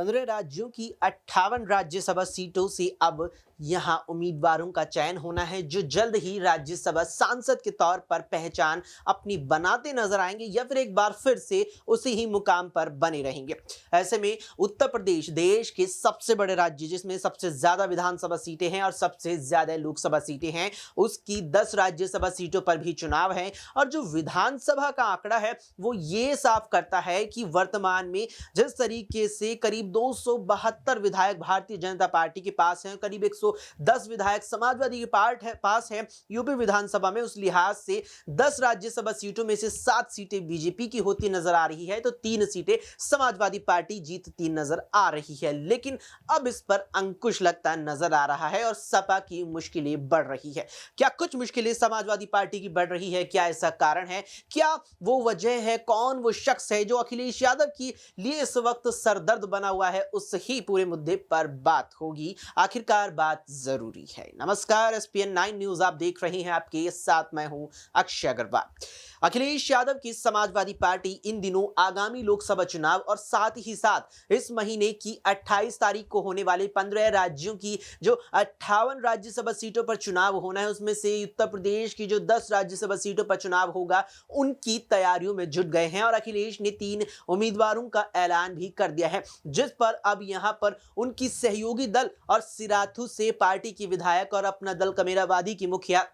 15 राज्यों की 58 राज्यसभा सीटों से अब यहां उम्मीदवारों का चयन होना है जो जल्द ही राज्यसभा सांसद के तौर पर पहचान अपनी बनाते नजर आएंगे या फिर एक बार फिर से उसी ही मुकाम पर बने रहेंगे। ऐसे में उत्तर प्रदेश देश के सबसे बड़े राज्य जिसमें सबसे ज्यादा विधानसभा सीटें हैं और सबसे ज्यादा लोकसभा सीटें हैं, उसकी 10 राज्यसभा सीटों पर भी चुनाव है। और जो विधानसभा का आंकड़ा है वो ये साफ करता है कि वर्तमान में जिस तरीके से करीब 272 विधायक भारतीय जनता पार्टी के पास हैं, करीब 110 विधायक समाजवादी के पास है यूपी विधानसभा में, उस लिहाज से 10 राज्यसभा सीटों में से 7 सीटें बीजेपी की होती नजर आ रही है तो 3 सीटें समाजवादी पार्टी जीतती नजर आ रही है। लेकिन अब इस पर अंकुश लगता नजर आ रहा है और सपा की मुश्किलें बढ़ रही है। क्या कुछ मुश्किलें समाजवादी पार्टी की बढ़ रही है? क्या ऐसा कारण है? क्या वो वजह है? कौन वो शख्स है जो अखिलेश यादव के लिए इस वक्त सरदर्द बना हुआ है? उस ही पूरे मुद्दे पर बात होगी। आखिरकार बात जरूरी है। नमस्कार, एसपीएन 9 न्यूज आप देख रहे हैं, आपके साथ मैं हूं अक्षय अग्रवाल। अखिलेश यादव की समाजवादी पार्टी इन दिनों आगामी लोकसभा चुनाव और साथ ही साथ इस महीने की 28 तारीख को होने वाले 15 राज्यों की जो 58 राज्यसभा सीटों पर चुनाव होना है, उसमें से उत्तर प्रदेश की जो 10 राज्यसभा सीटों पर चुनाव होगा, उनकी तैयारियों में जुट गए हैं। और अखिलेश ने 3 उम्मीदवारों का ऐलान भी कर दिया है, जिस पर अब यहां पर उनकी सहयोगी दल और सिराथू से पार्टी की विधायक और अपना दल कमेरावादी की मुखिया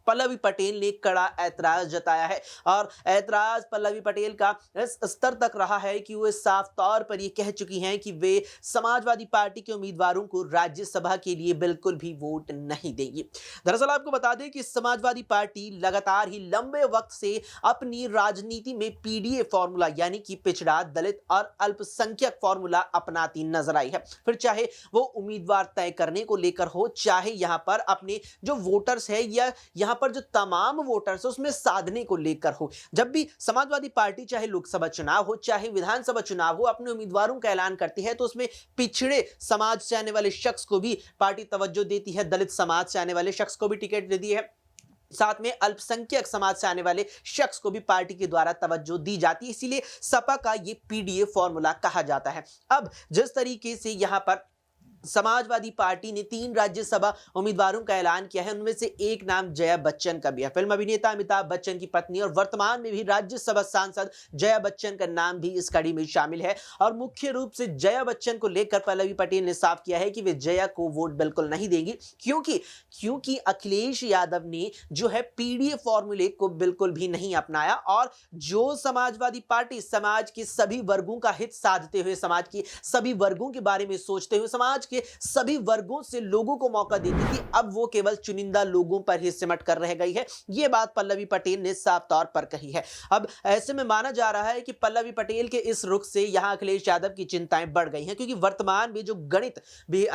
पल्लवी पटेल ने कड़ा ऐतराज जताया है। और ऐतराज पल्लवी पटेल का इस स्तर तक रहा है कि वे साफ तौर पर यह कह चुकी हैं कि वे समाजवादी पार्टी के उम्मीदवारों को राज्यसभा के लिए बिल्कुल भी वोट नहीं देंगी। दरअसल आपको बता दें कि समाजवादी पार्टी लगातार ही लंबे वक्त से अपनी राजनीति में पीडीए फॉर्मूला यानी कि पिछड़ा, दलित और अल्पसंख्यक फॉर्मूला अपनाती नजर आई है। फिर चाहे वो उम्मीदवार तय करने को लेकर हो, चाहे यहां पर अपने जो वोटर्स है या यहां पर जो तमाम वोटर्स उसमें साधने को लेकर हो। जब भी समाजवादी पार्टी चाहे लोकसभा चुनाव हो चाहे विधानसभा चुनाव हो अपने उम्मीदवारों का ऐलान करती है तो उसमें पिछड़े समाज से आने वाले शख्स को भी पार्टी तवज्जो देती है, दलित समाज से आने वाले शख्स को भी टिकट देती है, साथ में अल्पसंख्यक समाज से आने वाले शख्स को भी पार्टी के द्वारा तवज्जो दी जाती है। इसीलिए सपा का ये पीडीए फॉर्मूला कहा जाता है। अब जिस तरीके से यहां पर समाजवादी पार्टी ने 3 राज्यसभा उम्मीदवारों का ऐलान किया है, उनमें से एक नाम जया बच्चन का भी है। फिल्म अभिनेता अमिताभ बच्चन की पत्नी और वर्तमान में भी राज्यसभा सांसद जया बच्चन का नाम भी इस कड़ी में शामिल है। और मुख्य रूप से जया बच्चन को लेकर पल्लवी पटेल ने साफ किया है कि वे जया को वोट बिल्कुल नहीं देंगी, क्योंकि अखिलेश यादव ने जो है पीडीए फॉर्मूले को बिल्कुल भी नहीं अपनाया। और जो समाजवादी पार्टी समाज के सभी वर्गों का हित साधते हुए, समाज के सभी वर्गों के बारे में सोचते हुए, समाज के सभी वर्गों से लोगों को मौका देती थी, अब वो केवल चुनिंदा लोगों पर ही सिमट कर रह गई है। यह बात पल्लवी पटेल ने साफ तौर पर कही है। अब ऐसे में माना जा रहा है कि पल्लवी पटेल के इस रुख से यहां अखिलेश यादव की चिंताएं बढ़ गई हैं, क्योंकि वर्तमान में जो गणित भी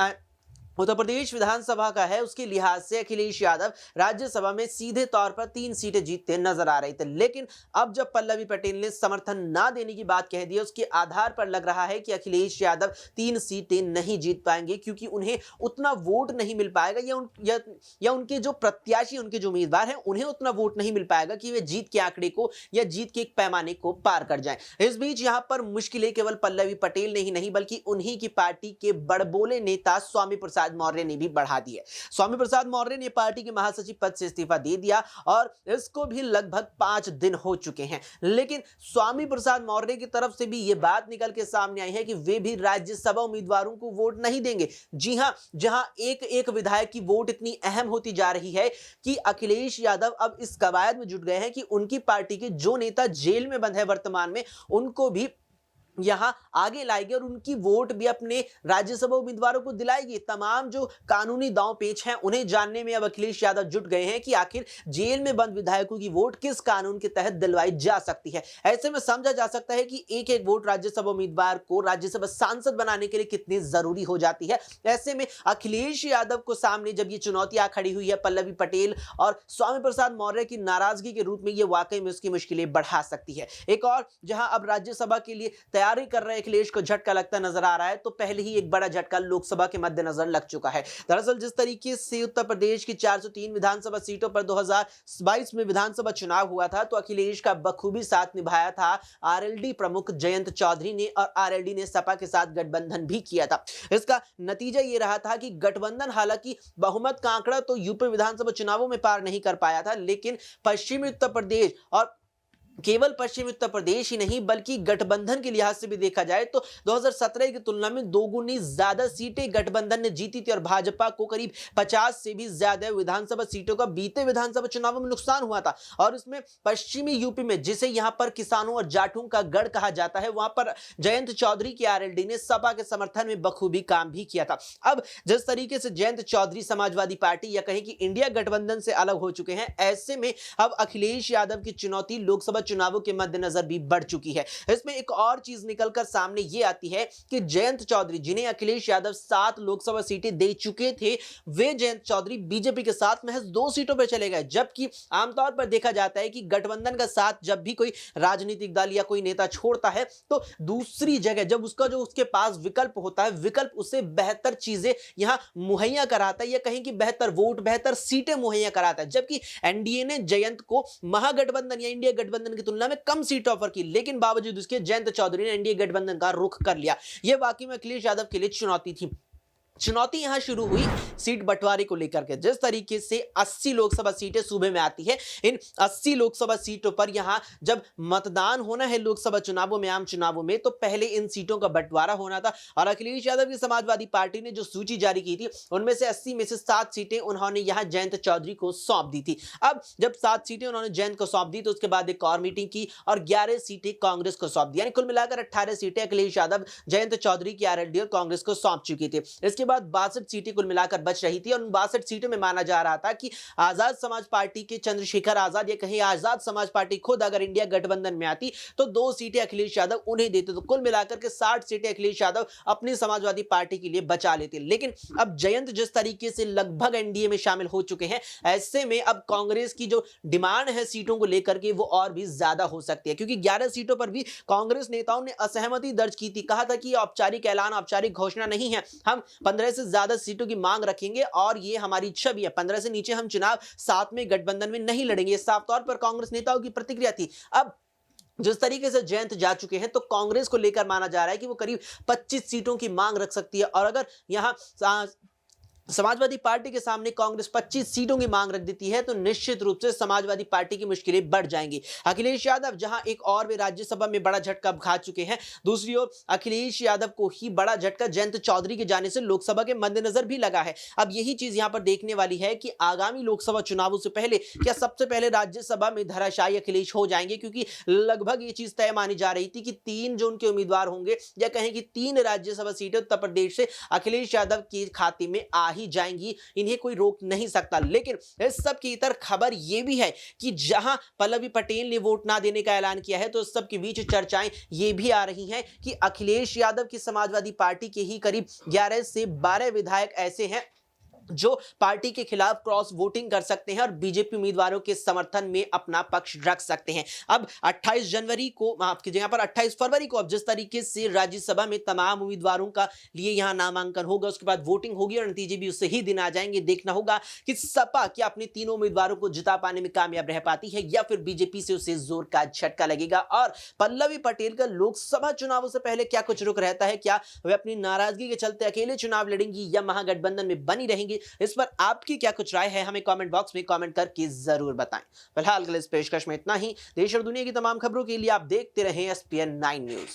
उत्तर प्रदेश विधानसभा का है उसके लिहाज से अखिलेश यादव राज्यसभा में सीधे तौर पर 3 सीटें जीतते नजर आ रहे थे। लेकिन अब जब पल्लवी पटेल ने समर्थन ना देने की बात कह दी है, उसके आधार पर लग रहा है कि अखिलेश यादव 3 सीटें नहीं जीत पाएंगे, क्योंकि उन्हें उतना वोट नहीं मिल पाएगा या उनके जो प्रत्याशी, उनके जो उम्मीदवार हैं, उन्हें उतना वोट नहीं मिल पाएगा कि वे जीत के आंकड़े को या जीत के एक पैमाने को पार कर जाएं। इस बीच यहां पर मुश्किलें केवल पल्लवी पटेल ने ही नहीं बल्कि उन्हीं की पार्टी के बड़बोले नेता स्वामी प्रसाद मौर्य ने भी बढ़ा दी है। स्वामी प्रसाद मौर्य ने पार्टी के महासचिव पद से इस्तीफा दे दिया और इसको भी लगभग 5 दिन हो चुके हैं। लेकिन स्वामी प्रसाद मौर्य की तरफ से भी यह बात निकल के सामने आई है कि वे भी राज्यसभा उम्मीदवारों को वोट नहीं देंगे। जी हां, जहां एक विधायक की वोट इतनी अहम होती जा रही है कि अखिलेश यादव अब इस कवायद में जुट गए हैं कि उनकी पार्टी के जो नेता जेल में बंद है वर्तमान में, उनको भी यहां आगे लाएगी और उनकी वोट भी अपने राज्यसभा उम्मीदवारों को दिलाएगी। तमाम जो कानूनी दांव पेच हैं उन्हें जानने में अब अखिलेश यादव जुट गए हैं कि आखिर जेल में बंद विधायकों की वोट किस कानून के तहत दिलवाई जा सकती है। ऐसे में समझा जा सकता है कि एक एक वोट राज्यसभा उम्मीदवार को राज्यसभा सांसद बनाने के लिए कितनी जरूरी हो जाती है। ऐसे में अखिलेश यादव को सामने जब ये चुनौतियां खड़ी हुई है पल्लवी पटेल और स्वामी प्रसाद मौर्य की नाराजगी के रूप में, ये वाकई में उसकी मुश्किलें बढ़ा सकती है। एक और जहां अब राज्यसभा के लिए तैयारी कर रहे अखिलेश को झटका लगता नजर आ रहा है, तो पहले ही एक बड़ा झटका लोकसभा के मद्देनजर लग चुका है। दरअसल जिस तरीके से उत्तर प्रदेश की 403 विधानसभा सीटों पर 2022 में विधानसभा चुनाव हुआ था, तो अखिलेश का बखूबी साथ निभाया था आरएलडी प्रमुख जयंत चौधरी ने, और आरएलडी ने सपा के साथ गठबंधन भी किया था। इसका नतीजा ये रहा था कि गठबंधन हालांकि बहुमत का आंकड़ा तो यूपी विधानसभा चुनावों में पार नहीं कर पाया था, लेकिन पश्चिमी उत्तर प्रदेश, और केवल पश्चिमी उत्तर प्रदेश ही नहीं बल्कि गठबंधन के लिहाज से भी देखा जाए तो 2017 की तुलना में दोगुनी ज्यादा सीटें गठबंधन ने जीती थी, और भाजपा को करीब 50 से भी ज्यादा विधानसभा सीटों का बीते विधानसभा चुनावों में नुकसान हुआ था। और इसमें पश्चिमी यूपी में, जिसे यहां पर किसानों और जाटों का गढ़ कहा जाता है, वहां पर जयंत चौधरी की आरएलडी ने सपा के समर्थन में बखूबी काम भी किया था। अब जिस तरीके से जयंत चौधरी समाजवादी पार्टी या कहें कि इंडिया गठबंधन से अलग हो चुके हैं, ऐसे में अब अखिलेश यादव की चुनौती लोकसभा चुनावों के मद्देनजर भी बढ़ चुकी है। इसमें एक और चीज निकलकर सामने ये आती है कि जयंत चौधरी, जिन्हें अखिलेश यादव 7 लोकसभा सीटें दे चुके थे, वे जयंत चौधरी बीजेपी के साथ महज 2 सीटों पर चले गए। जबकि आमतौर पर देखा जाता है कि गठबंधन का साथ जब भी कोई राजनीतिक दल या कोई नेता छोड़ता है, तो दूसरी जगह जब उसके पास विकल्प होता है, विकल्प उसे बेहतर चीजें यहां मुहैया कराता है, या कहें कि बेहतर वोट, बेहतर सीटें मुहैया कराता है। जबकि एनडीए ने जयंत को महागठबंधन या इंडिया गठबंधन की तुलना में कम सीट ऑफर की, लेकिन बावजूद उसके जयंत चौधरी ने एनडीए गठबंधन का रुख कर लिया। यह वाकई में अखिलेश यादव के लिए चुनौती थी। चुनौती यहां शुरू हुई सीट बंटवारे को लेकर के। जिस तरीके से 80 लोकसभा सीटें सूबे में आती है, इन 80 लोकसभा सीटों पर यहां जब मतदान होना है लोकसभा चुनावों में, आम चुनावों में, तो पहले इन सीटों का बंटवारा होना था। और अखिलेश यादव की समाजवादी पार्टी ने जो सूची जारी की थी, उनमें से 80 में से 7 सीटें उन्होंने यहां जयंत चौधरी को सौंप दी थी। अब जब 7 सीटें उन्होंने जयंत को सौंप दी, तो उसके बाद एक और मीटिंग की और 11 सीटें कांग्रेस को सौंप दी, यानी कुल मिलाकर 18 सीटें अखिलेश यादव जयंत चौधरी की आरएलडी और कांग्रेस को सौंप चुकी थी। इसके बाद 62 सीटें कुल मिलाकर बच रही थी, और उन 62 सीटों में माना जा रहा था कि आजाद समाज पार्टी के चंद्रशेखर आजाद, या कहीं आजाद समाज पार्टी खुद अगर इंडिया गठबंधन में आती, तो 2 सीटें अखिलेश यादव उन्हें देते, तो कुल मिलाकर के 60 सीटें अखिलेश यादव अपनी समाजवादी पार्टी के लिए बचा लेते। लेकिन अब जयंत जिस तरीके से लगभग एनडीए में शामिल हो चुके हैं, ऐसे में अब कांग्रेस की जो डिमांड है सीटों को लेकर के, वो और भी ज्यादा हो सकती है, क्योंकि 11 सीटों पर भी कांग्रेस नेताओं ने असहमति दर्ज की थी। कहा था कि औपचारिक ऐलान, औपचारिक घोषणा नहीं है, हम 15 से ज्यादा सीटों की मांग रखेंगे, और ये हमारी इच्छा भी है, 15 से नीचे हम चुनाव साथ में गठबंधन में नहीं लड़ेंगे। साफ तौर पर कांग्रेस नेताओं की प्रतिक्रिया थी। अब जिस तरीके से जयंत जा चुके हैं, तो कांग्रेस को लेकर माना जा रहा है कि वो करीब 25 सीटों की मांग रख सकती है, और अगर यहां समाजवादी पार्टी के सामने कांग्रेस 25 सीटों की मांग रख देती है, तो निश्चित रूप से समाजवादी पार्टी की मुश्किलें बढ़ जाएंगी। अखिलेश यादव जहां एक और वे राज्यसभा में बड़ा झटका खा चुके हैं, दूसरी ओर अखिलेश यादव को ही बड़ा झटका जयंत चौधरी के जाने से लोकसभा के मद्देनजर भी लगा है। अब यही चीज यहां पर देखने वाली है कि आगामी लोकसभा चुनावों से पहले क्या सबसे पहले राज्यसभा में धराशायी अखिलेश हो जाएंगे, क्योंकि लगभग ये चीज तय मानी जा रही थी कि 3 जो उनके उम्मीदवार होंगे, या कहें कि 3 राज्यसभा सीटें उत्तर प्रदेश से अखिलेश यादव के खाते में आ ही जाएंगी, इन्हें कोई रोक नहीं सकता। लेकिन इस सब की इतर खबर यह भी है कि जहां पल्लवी पटेल ने वोट ना देने का ऐलान किया है, तो इस सब के बीच चर्चाएं ये भी आ रही हैं कि अखिलेश यादव की समाजवादी पार्टी के ही करीब 11 से 12 विधायक ऐसे हैं जो पार्टी के खिलाफ क्रॉस वोटिंग कर सकते हैं और बीजेपी उम्मीदवारों के समर्थन में अपना पक्ष रख सकते हैं। अब 28 जनवरी को, माफ कीजिए, यहाँ पर 28 फरवरी को अब जिस तरीके से राज्यसभा में तमाम उम्मीदवारों का लिए यहाँ नामांकन होगा, उसके बाद वोटिंग होगी और नतीजे भी उससे ही दिन आ जाएंगे। देखना होगा कि सपा क्या अपने तीनों उम्मीदवारों को जिता पाने में कामयाब रह पाती है, या फिर बीजेपी से उसे जोर का झटका लगेगा। और पल्लवी पटेल का लोकसभा चुनावों से पहले क्या कुछ रुख रहता है, क्या वे अपनी नाराजगी के चलते अकेले चुनाव लड़ेंगी या महागठबंधन में बनी रहेंगी? इस पर आपकी क्या कुछ राय है, हमें कमेंट बॉक्स में कमेंट करके जरूर बताएं। फिलहाल के लिए इस पेशकश में इतना ही। देश और दुनिया की तमाम खबरों के लिए आप देखते रहें SPN 9 न्यूज।